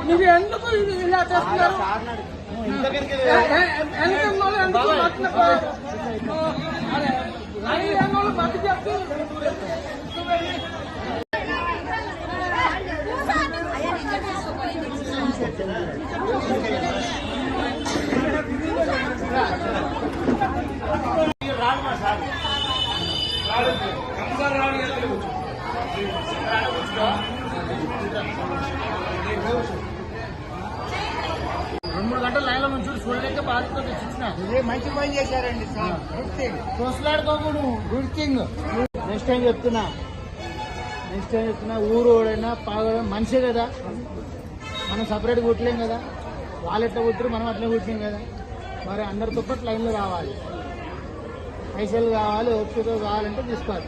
మీరు ఎందుకు ఇలా చేస్తున్నారు? బతి చెప్తూ రెండు గంటల లైన్ల నుంచి చూడలేక బాధ్యత తెచ్చిచ్చిన మంచి పని చేశారండి సార్. తోసలాడుకోకు గుడ్ థింగ్. నెక్స్ట్ టైం చెప్తున్నా ఊరు ఓడైనా పాగడం మనిషే కదా, మనం సపరేట్ కుట్టలేం కదా. వాళ్ళు ఎట్లా కుట్టరు, మనం అట్లా కుట్టాం కదా. మరి అందరితో పాటు లైన్లో రావాలి, పైసలు కావాలి, ఓపికతో కావాలంటే తీసుకోవాలి.